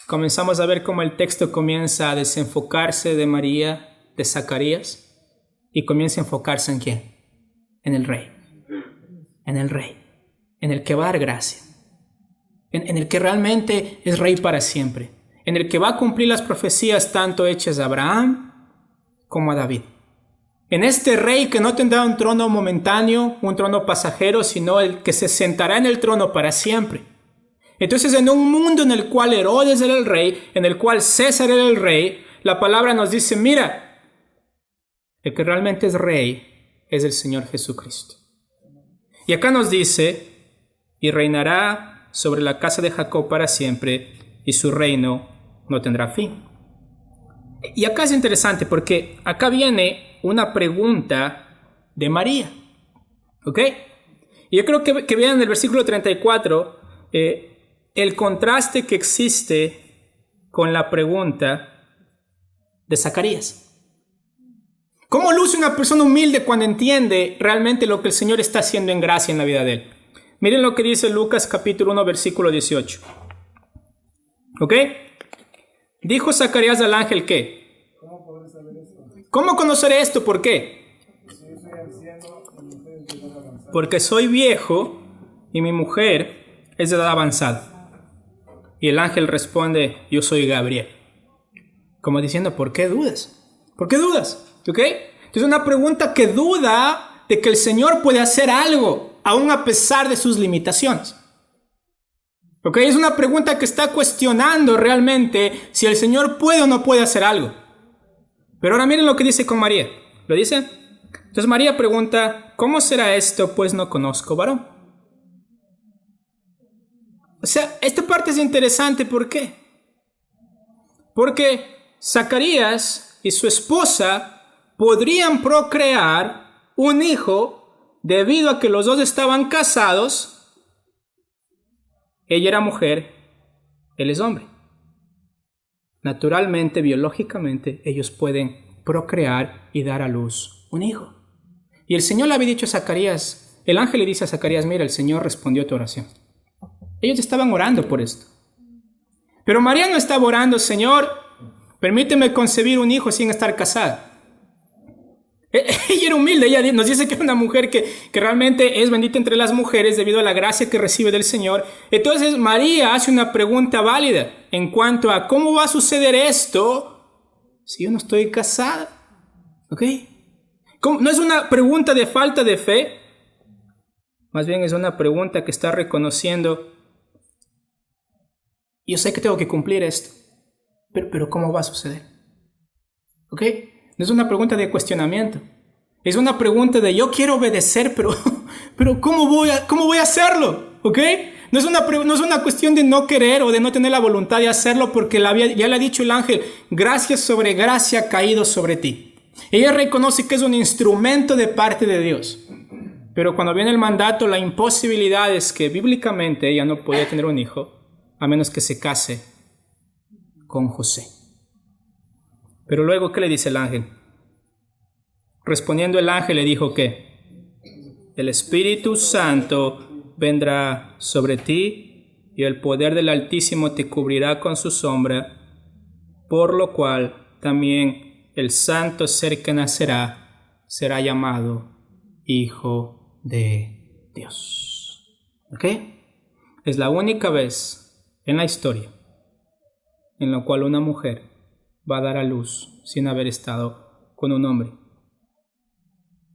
comenzamos a ver cómo el texto comienza a desenfocarse de María, de Zacarías, y comienza a enfocarse ¿en quién? En el Rey. En el Rey. En el que va a dar gracia. En el que realmente es Rey para siempre. En el que va a cumplir las profecías tanto hechas a Abraham como a David. En este Rey que no tendrá un trono momentáneo, un trono pasajero, sino el que se sentará en el trono para siempre. Entonces, en un mundo en el cual Herodes era el rey, en el cual César era el rey, la palabra nos dice, mira, el que realmente es Rey es el Señor Jesucristo. Y acá nos dice, y reinará sobre la casa de Jacob para siempre, y su reino no tendrá fin. Y acá es interesante porque acá viene una pregunta de María. ¿Ok? Y yo creo que vean en el versículo 34 el contraste que existe con la pregunta de Zacarías. ¿Cómo luce una persona humilde cuando entiende realmente lo que el Señor está haciendo en gracia en la vida de él? Miren lo que dice Lucas capítulo 1 versículo 18. ¿Ok? Dijo Zacarías al ángel, ¿qué?
¿Cómo podré saber esto?
¿Cómo conoceré esto? ¿Por qué?
Si yo soy anciano y mi mujer es de edad avanzada.
Porque soy viejo y mi mujer es de edad avanzada. Y el ángel responde, yo soy Gabriel. Como diciendo, ¿por qué dudas? ¿Por qué dudas? ¿Ok? Es una pregunta que duda de que el Señor puede hacer algo, aún a pesar de sus limitaciones. ¿Ok? Es una pregunta que está cuestionando realmente si el Señor puede o no puede hacer algo. Pero ahora miren lo que dice con María. ¿Lo dice? Entonces María pregunta, ¿cómo será esto? Pues no conozco varón. O sea, esta parte es interesante. ¿Por qué? Porque Zacarías y su esposa podrían procrear un hijo debido a que los dos estaban casados. Ella era mujer, él es hombre. Naturalmente, biológicamente, ellos pueden procrear y dar a luz un hijo. Y el Señor le había dicho a Zacarías, el ángel le dice a Zacarías, mira, el Señor respondió a tu oración. Ellos estaban orando por esto. Pero María no estaba orando, Señor, permíteme concebir un hijo sin estar casada. Ella era humilde, ella nos dice que es una mujer que realmente es bendita entre las mujeres debido a la gracia que recibe del Señor. Entonces María hace una pregunta válida en cuanto a cómo va a suceder esto si yo no estoy casada. ¿Ok? No es una pregunta de falta de fe, más bien es una pregunta que está reconociendo, yo sé que tengo que cumplir esto, pero ¿cómo va a suceder? ¿Ok? No es una pregunta de cuestionamiento. Es una pregunta de yo quiero obedecer, pero ¿cómo voy a hacerlo? ¿Ok? No es una cuestión de no querer o de no tener la voluntad de hacerlo porque ya le ha dicho el ángel, gracia sobre gracia ha caído sobre ti. Ella reconoce que es un instrumento de parte de Dios. Pero cuando viene el mandato, la imposibilidad es que bíblicamente ella no podía tener un hijo a menos que se case con José. Pero luego, ¿qué le dice el ángel? Respondiendo el ángel le dijo que el Espíritu Santo vendrá sobre ti y el poder del Altísimo te cubrirá con su sombra, por lo cual también el santo ser que nacerá será llamado Hijo de Dios. ¿Ok? Es la única vez en la historia en la cual una mujer va a dar a luz sin haber estado con un hombre.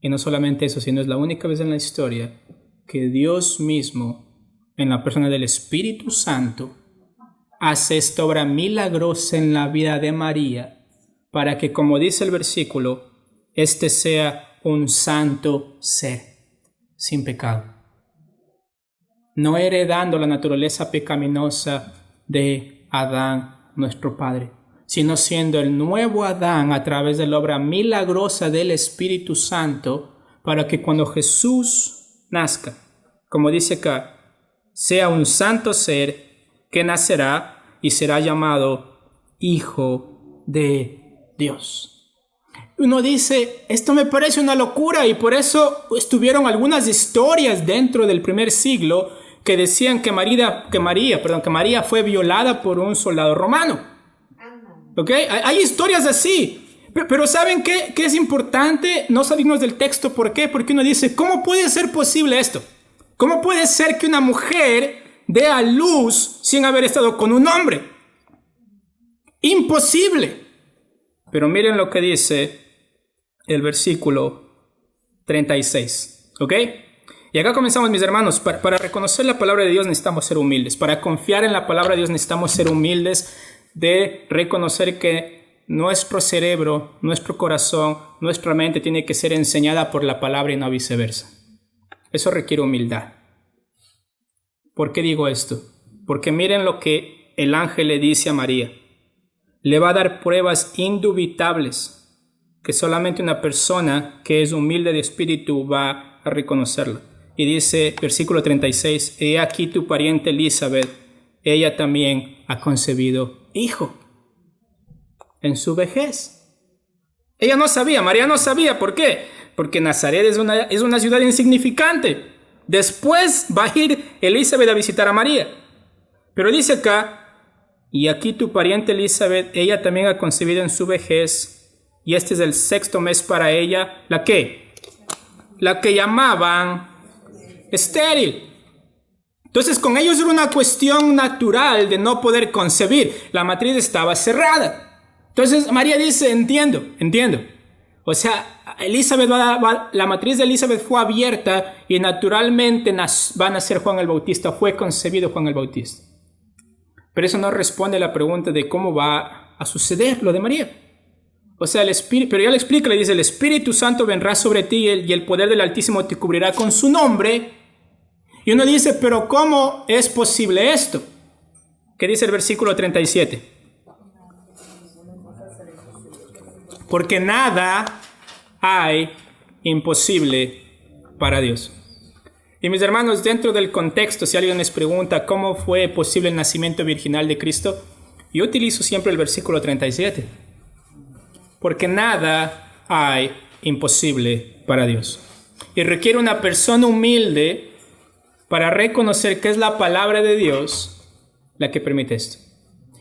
Y no solamente eso, sino es la única vez en la historia que Dios mismo, en la persona del Espíritu Santo, hace esta obra milagrosa en la vida de María, para que, como dice el versículo, este sea un santo ser, sin pecado. No heredando la naturaleza pecaminosa de Adán, nuestro padre, sino siendo el nuevo Adán a través de la obra milagrosa del Espíritu Santo, para que cuando Jesús nazca, como dice acá, sea un santo ser que nacerá y será llamado Hijo de Dios. Uno dice, esto me parece una locura, y por eso estuvieron algunas historias dentro del primer siglo que decían que María fue violada por un soldado romano. ¿Okay? Hay historias así, pero ¿saben qué? Que es importante no salirnos del texto. ¿Por qué? Porque uno dice, ¿cómo puede ser posible esto? ¿Cómo puede ser que una mujer dé a luz sin haber estado con un hombre? Imposible. Pero miren lo que dice el versículo 36, ¿ok? Y acá comenzamos, mis hermanos. Para reconocer la palabra de Dios necesitamos ser humildes. Para confiar en la palabra de Dios necesitamos ser humildes, de reconocer que nuestro cerebro, nuestro corazón, nuestra mente tiene que ser enseñada por la palabra y no viceversa. Eso requiere humildad. ¿Por qué digo esto? Porque miren lo que el ángel le dice a María. le va a dar pruebas indubitables que solamente una persona que es humilde de espíritu va a reconocerla. Y dice, versículo 36, he aquí tu pariente Elizabeth, ella también ha concebido hijo en su vejez. Ella no sabía, María no sabía. ¿Por qué? Porque Nazaret es una ciudad insignificante. Después va a ir Elizabeth a visitar a María. Pero dice acá, y aquí tu pariente Elizabeth, ella también ha concebido en su vejez, y este es el 6º mes para ella. ¿La qué? La que llamaban estéril. Entonces con ellos era una cuestión natural de no poder concebir. La matriz estaba cerrada. Entonces María dice, entiendo. O sea, la matriz de Elizabeth fue abierta y naturalmente va a nacer Juan el Bautista, fue concebido Juan el Bautista. Pero eso no responde a la pregunta de cómo va a suceder lo de María. O sea, pero ya le explica, le dice, el Espíritu Santo vendrá sobre ti y el poder del Altísimo te cubrirá con su nombre. Y uno dice, pero ¿cómo es posible esto? ¿Qué dice el versículo 37? Porque nada hay imposible para Dios. Y mis hermanos, dentro del contexto, si alguien les pregunta cómo fue posible el nacimiento virginal de Cristo, yo utilizo siempre el versículo 37. Porque nada hay imposible para Dios. Y requiere una persona humilde para reconocer que es la palabra de Dios la que permite esto.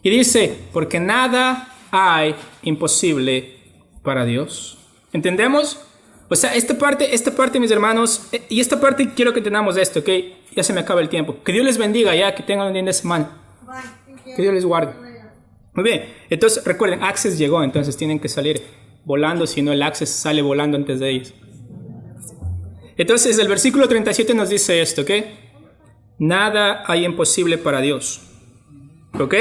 Y dice, porque nada hay imposible para Dios. ¿Entendemos? O sea, esta parte, mis hermanos, y esta parte quiero que entendamos esto, ¿ok? Ya se me acaba el tiempo. Que Dios les bendiga ya, que tengan un día de semana. Que Dios les guarde. Muy bien, entonces recuerden, Access llegó, entonces tienen que salir volando, si no el Access sale volando antes de ellos. Entonces el versículo 37 nos dice esto, ¿ok? Nada hay imposible para Dios, ¿ok?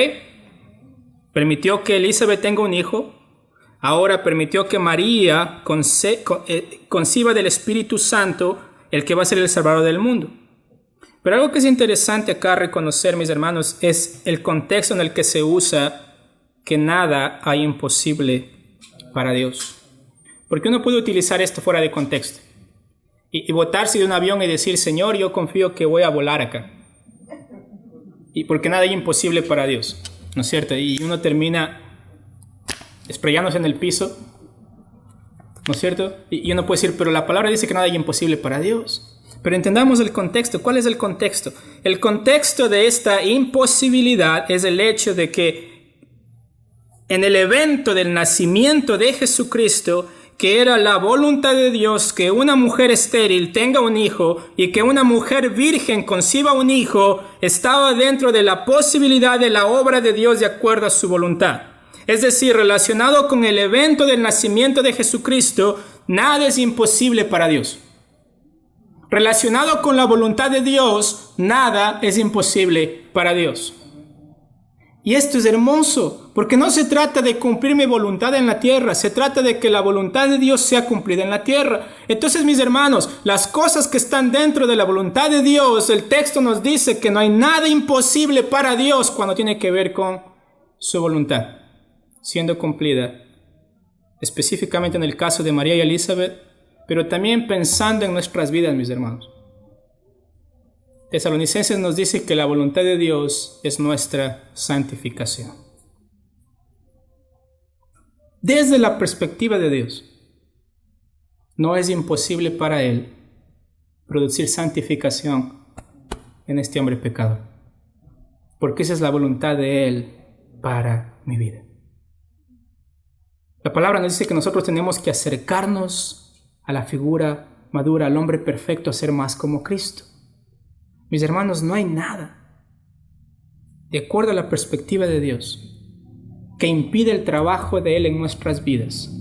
Permitió que Elizabeth tenga un hijo, ahora permitió que María conciba del Espíritu Santo, el que va a ser el Salvador del mundo. Pero algo que es interesante acá reconocer, mis hermanos, es el contexto en el que se usa que nada hay imposible para Dios. Porque uno puede utilizar esto fuera de contexto y botarse de un avión y decir, Señor, yo confío que voy a volar acá. Y porque nada hay imposible para Dios, ¿no es cierto? Y uno termina esprellándose en el piso, ¿no es cierto? Y uno puede decir, pero la palabra dice que nada hay imposible para Dios. Pero entendamos el contexto. ¿Cuál es el contexto? El contexto de esta imposibilidad es el hecho de que en el evento del nacimiento de Jesucristo, que era la voluntad de Dios que una mujer estéril tenga un hijo y que una mujer virgen conciba un hijo, estaba dentro de la posibilidad de la obra de Dios de acuerdo a su voluntad. Es decir, relacionado con el evento del nacimiento de Jesucristo, nada es imposible para Dios. Relacionado con la voluntad de Dios, nada es imposible para Dios. Y esto es hermoso, porque no se trata de cumplir mi voluntad en la tierra, se trata de que la voluntad de Dios sea cumplida en la tierra. Entonces, mis hermanos, las cosas que están dentro de la voluntad de Dios, el texto nos dice que no hay nada imposible para Dios cuando tiene que ver con su voluntad siendo cumplida, específicamente en el caso de María y Elizabeth, pero también pensando en nuestras vidas, mis hermanos. Tesalonicenses nos dice que la voluntad de Dios es nuestra santificación. Desde la perspectiva de Dios, no es imposible para Él producir santificación en este hombre pecador, porque esa es la voluntad de Él para mi vida. La palabra nos dice que nosotros tenemos que acercarnos a la figura madura, al hombre perfecto, a ser más como Cristo. Mis hermanos, no hay nada, de acuerdo a la perspectiva de Dios, que impide el trabajo de Él en nuestras vidas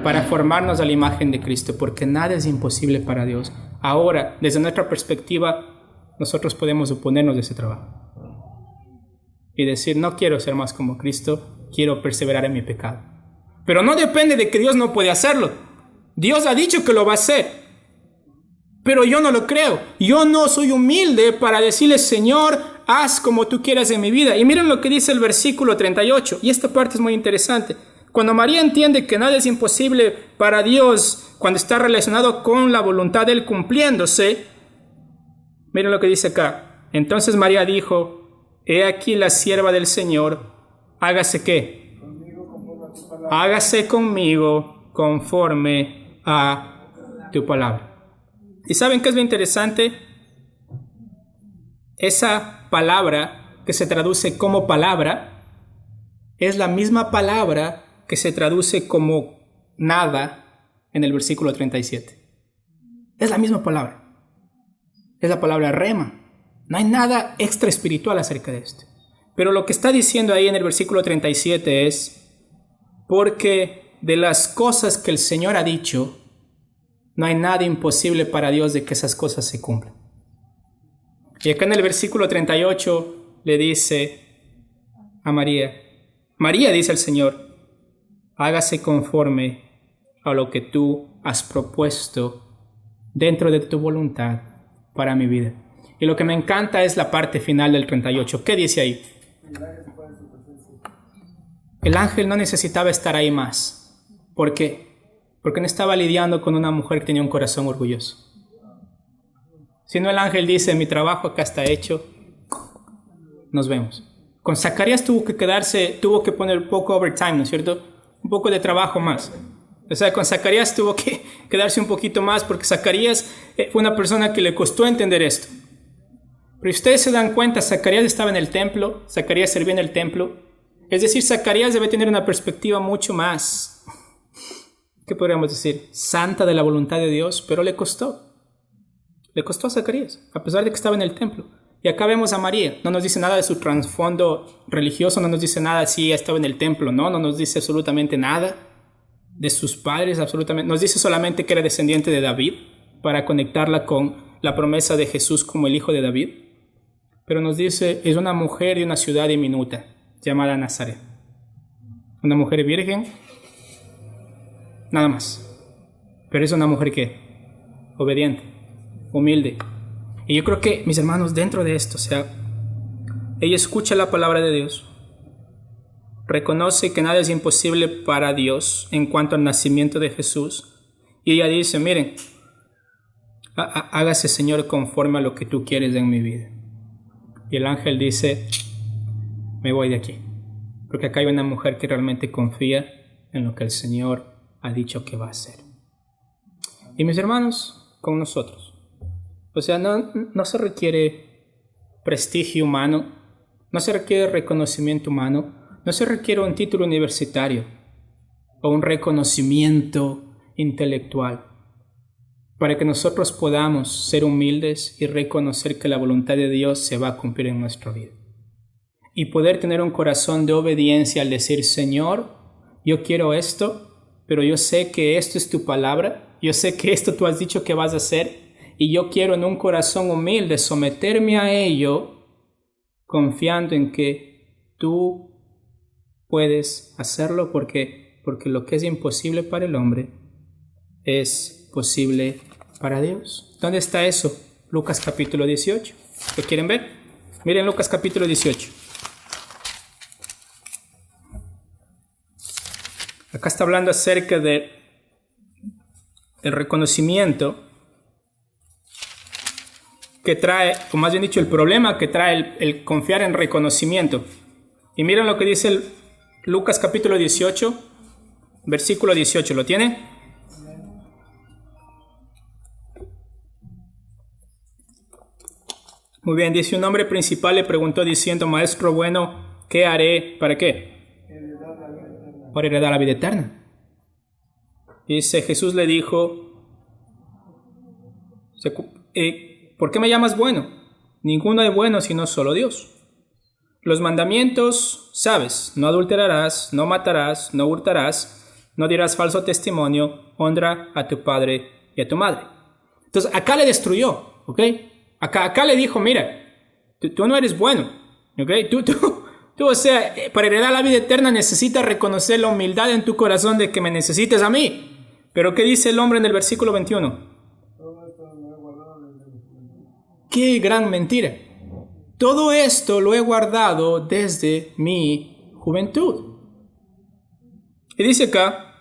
para formarnos a la imagen de Cristo, porque nada es imposible para Dios. Ahora, desde nuestra perspectiva, nosotros podemos oponernos de ese trabajo y decir, no quiero ser más como Cristo, quiero perseverar en mi pecado. Pero no depende de que Dios no puede hacerlo. Dios ha dicho que lo va a hacer. Pero yo no lo creo. Yo no soy humilde para decirle, Señor, haz como tú quieras en mi vida. Y miren lo que dice el versículo 38, y esta parte es muy interesante. Cuando María entiende que nada es imposible para Dios cuando está relacionado con la voluntad de Él cumpliéndose, miren lo que dice acá. Entonces María dijo, he aquí la sierva del Señor, hágase ¿qué? Hágase conmigo conforme a tu palabra. ¿Y saben qué es lo interesante? Esa palabra que se traduce como palabra es la misma palabra que se traduce como nada en el versículo 37. Es la misma palabra. Es la palabra rema. No hay nada extra espiritual acerca de esto. Pero lo que está diciendo ahí en el versículo 37 es, porque de las cosas que el Señor ha dicho, no hay nada imposible para Dios de que esas cosas se cumplan. Y acá en el versículo 38 le dice a María, María, dice el Señor, hágase conforme a lo que tú has propuesto dentro de tu voluntad para mi vida. Y lo que me encanta es la parte final del 38. ¿Qué dice ahí? El ángel no necesitaba estar ahí más. ¿Por qué? Porque no estaba lidiando con una mujer que tenía un corazón orgulloso. Si no, el ángel dice, mi trabajo acá está hecho, nos vemos. Con Zacarías tuvo que poner un poco overtime, ¿no es cierto? Un poco de trabajo más. O sea, con Zacarías tuvo que quedarse un poquito más porque Zacarías fue una persona que le costó entender esto. Pero si ustedes se dan cuenta, Zacarías estaba en el templo, Zacarías servía en el templo. Es decir, Zacarías debe tener una perspectiva mucho más, ¿qué podríamos decir? Santa de la voluntad de Dios, pero le costó. Le costó a Zacarías, a pesar de que estaba en el templo. Y acá vemos a María. No nos dice nada de su trasfondo religioso, no nos dice nada si ella estaba en el templo, no nos dice absolutamente nada de sus padres, absolutamente. Nos dice solamente que era descendiente de David, para conectarla con la promesa de Jesús como el hijo de David. Pero nos dice, es una mujer de una ciudad diminuta, llamada Nazaret. Una mujer virgen, nada más. Pero es una mujer que obediente, humilde. Y yo creo que, mis hermanos, dentro de esto, o sea, ella escucha la palabra de Dios, reconoce que nada es imposible para Dios en cuanto al nacimiento de Jesús, y ella dice, miren, hágase, Señor, conforme a lo que tú quieres en mi vida. Y el ángel dice, me voy de aquí, porque acá hay una mujer que realmente confía en lo que el Señor ha dicho que va a hacer. Y mis hermanos, con nosotros, o sea, no se requiere prestigio humano, no se requiere reconocimiento humano, no se requiere un título universitario o un reconocimiento intelectual para que nosotros podamos ser humildes y reconocer que la voluntad de Dios se va a cumplir en nuestra vida. Y poder tener un corazón de obediencia al decir, Señor, yo quiero esto, pero yo sé que esto es tu palabra, yo sé que esto tú has dicho que vas a hacer, y yo quiero en un corazón humilde someterme a ello, confiando en que tú puedes hacerlo, porque lo que es imposible para el hombre es posible para Dios. ¿Dónde está eso? Lucas capítulo 18. ¿Lo quieren ver? Miren Lucas capítulo 18. Acá está hablando acerca del reconocimiento que trae, o más bien dicho, el problema que trae el confiar en reconocimiento. Y miren lo que dice Lucas capítulo 18, versículo 18. ¿Lo tiene? Muy bien, dice, un hombre principal le preguntó diciendo, Maestro bueno, ¿qué haré? ¿Para qué? Para heredar la vida eterna. Dice, Jesús le dijo, ¿por qué me llamas bueno? Ninguno es bueno sino solo Dios. Los mandamientos, sabes, no adulterarás, no matarás, no hurtarás, no dirás falso testimonio, honra a tu padre y a tu madre. Entonces acá le destruyó, ¿ok? Acá le dijo, mira, tú no eres bueno, ¿ok? Tú, o sea, para heredar la vida eterna necesitas reconocer la humildad en tu corazón de que me necesites a mí. Pero ¿qué dice el hombre en el versículo 21? ¡Qué gran mentira! todo esto lo he guardado desde mi juventud. Y dice acá,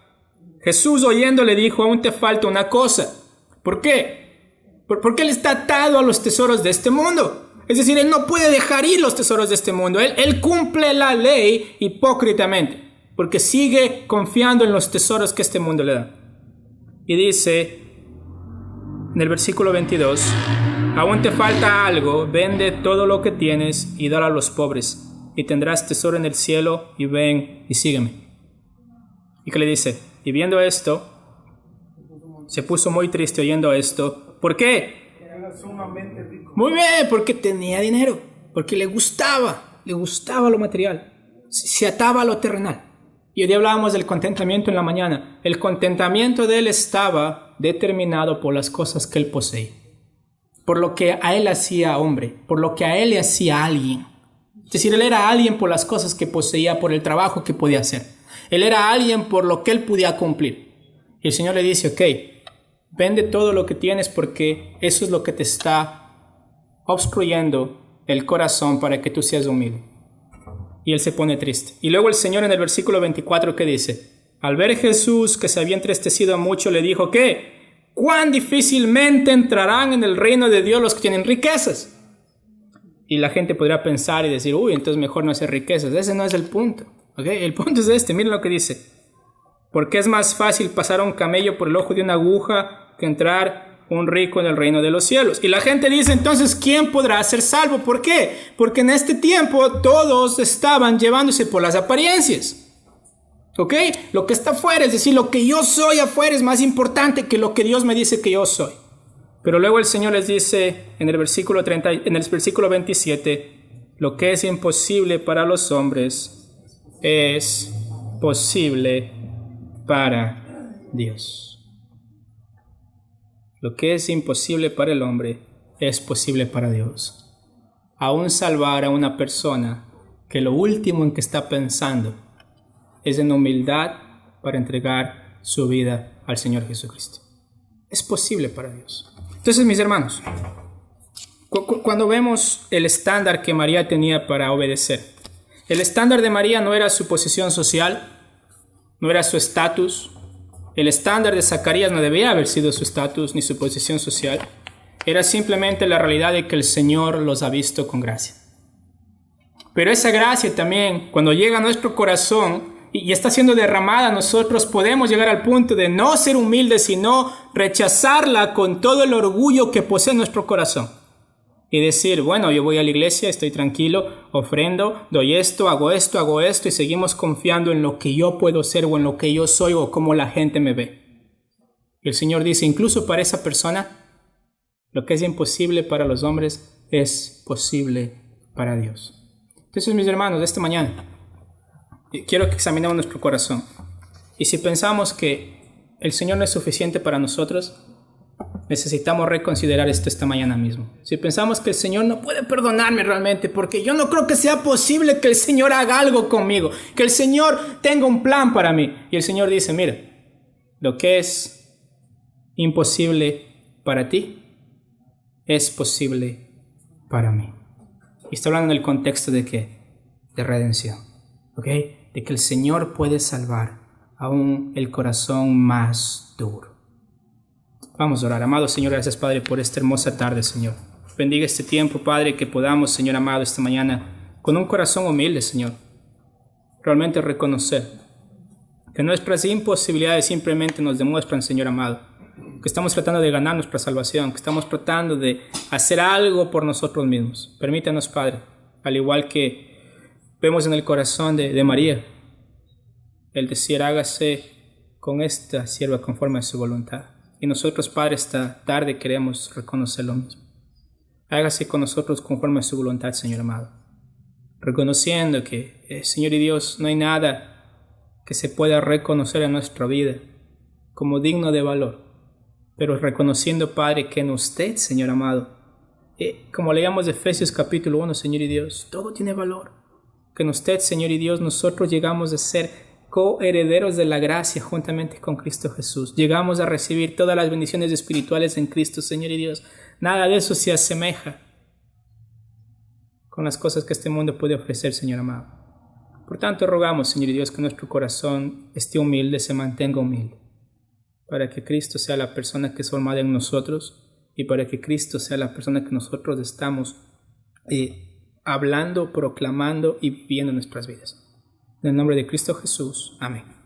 Jesús oyendo le dijo, aún te falta una cosa. ¿Por qué? Porque él está atado a los tesoros de este mundo. Es decir, él no puede dejar ir los tesoros de este mundo. Él cumple la ley hipócritamente, porque sigue confiando en los tesoros que este mundo le da. Y dice en el versículo 22, aún te falta algo, vende todo lo que tienes y dalo a los pobres, y tendrás tesoro en el cielo, y ven y sígueme. ¿Y qué le dice? Y viendo esto, se puso muy triste oyendo esto. ¿Por qué?
Era sumamente rico.
Muy bien, porque tenía dinero, porque le gustaba lo material, se ataba a lo terrenal. Y hoy hablábamos del contentamiento en la mañana. El contentamiento de él estaba determinado por las cosas que él poseía, por lo que a él hacía hombre, por lo que a él le hacía alguien. Es decir, él era alguien por las cosas que poseía, por el trabajo que podía hacer. Él era alguien por lo que él podía cumplir. Y el Señor le dice, ok, vende todo lo que tienes porque eso es lo que te está obstruyendo el corazón para que tú seas humilde. Y él se pone triste. Y luego el Señor en el versículo 24, ¿qué dice? Al ver Jesús que se había entristecido mucho, le dijo, ¿qué? ¿Cuán difícilmente entrarán en el reino de Dios los que tienen riquezas? Y la gente podría pensar y decir, uy, entonces mejor no hacer riquezas. Ese no es el punto. ¿Okay? El punto es este, miren lo que dice. Porque es más fácil pasar a un camello por el ojo de una aguja que entrar un rico en el reino de los cielos. Y la gente dice, entonces, ¿quién podrá ser salvo? ¿Por qué? Porque en este tiempo todos estaban llevándose por las apariencias. ¿Ok? Lo que está afuera, es decir, lo que yo soy afuera es más importante que lo que Dios me dice que yo soy. Pero luego el Señor les dice en el versículo 27, lo que es imposible para los hombres es posible para Dios. Lo que es imposible para el hombre es posible para Dios. Aún salvar a una persona que lo último en que está pensando es en humildad para entregar su vida al Señor Jesucristo. Es posible para Dios. Entonces, mis hermanos, cuando vemos el estándar que María tenía para obedecer, el estándar de María no era su posición social, no era su estatus. El estándar de Zacarías no debía haber sido su estatus ni su posición social. Era simplemente la realidad de que el Señor los ha visto con gracia. Pero esa gracia también, cuando llega a nuestro corazón y está siendo derramada, nosotros podemos llegar al punto de no ser humildes, sino rechazarla con todo el orgullo que posee nuestro corazón. Y decir, bueno, yo voy a la iglesia, estoy tranquilo, ofrendo, doy esto, hago esto, y seguimos confiando en lo que yo puedo ser o en lo que yo soy o cómo la gente me ve. Y el Señor dice, incluso para esa persona, lo que es imposible para los hombres es posible para Dios. Entonces, mis hermanos, esta mañana quiero que examinemos nuestro corazón. Y si pensamos que el Señor no es suficiente para nosotros, necesitamos reconsiderar esto esta mañana mismo. Si pensamos que el Señor no puede perdonarme realmente, porque yo no creo que sea posible que el Señor haga algo conmigo, que el Señor tenga un plan para mí. Y el Señor dice, mira, lo que es imposible para ti es posible para mí. Y está hablando en el contexto de ¿qué? De redención. ¿Ok? De que el Señor puede salvar aún el corazón más duro. Vamos a orar. Amado Señor, gracias Padre por esta hermosa tarde, Señor. Bendiga este tiempo, Padre, que podamos, Señor amado, esta mañana, con un corazón humilde, Señor, realmente reconocer que nuestras imposibilidades simplemente nos demuestran, Señor amado, que estamos tratando de ganar nuestra salvación, que estamos tratando de hacer algo por nosotros mismos. Permítanos, Padre, al igual que vemos en el corazón de María, el decir, hágase con esta sierva conforme a su voluntad. Y nosotros, Padre, esta tarde queremos reconocer lo mismo. Hágase con nosotros conforme a su voluntad, Señor amado. Reconociendo que, Señor y Dios, no hay nada que se pueda reconocer en nuestra vida como digno de valor. Pero reconociendo, Padre, que en usted, Señor amado, como leíamos de Efesios capítulo 1, Señor y Dios, todo tiene valor. Que en usted, Señor y Dios, nosotros llegamos a ser coherederos de la gracia juntamente con Cristo Jesús. Llegamos a recibir todas las bendiciones espirituales en Cristo, Señor y Dios. Nada de eso se asemeja con las cosas que este mundo puede ofrecer, Señor amado. Por tanto, rogamos, Señor Dios, que nuestro corazón esté humilde, se mantenga humilde, para que Cristo sea la persona que es formada en nosotros y para que Cristo sea la persona que nosotros estamos hablando, proclamando y viviendo en nuestras vidas. En el nombre de Cristo Jesús. Amén.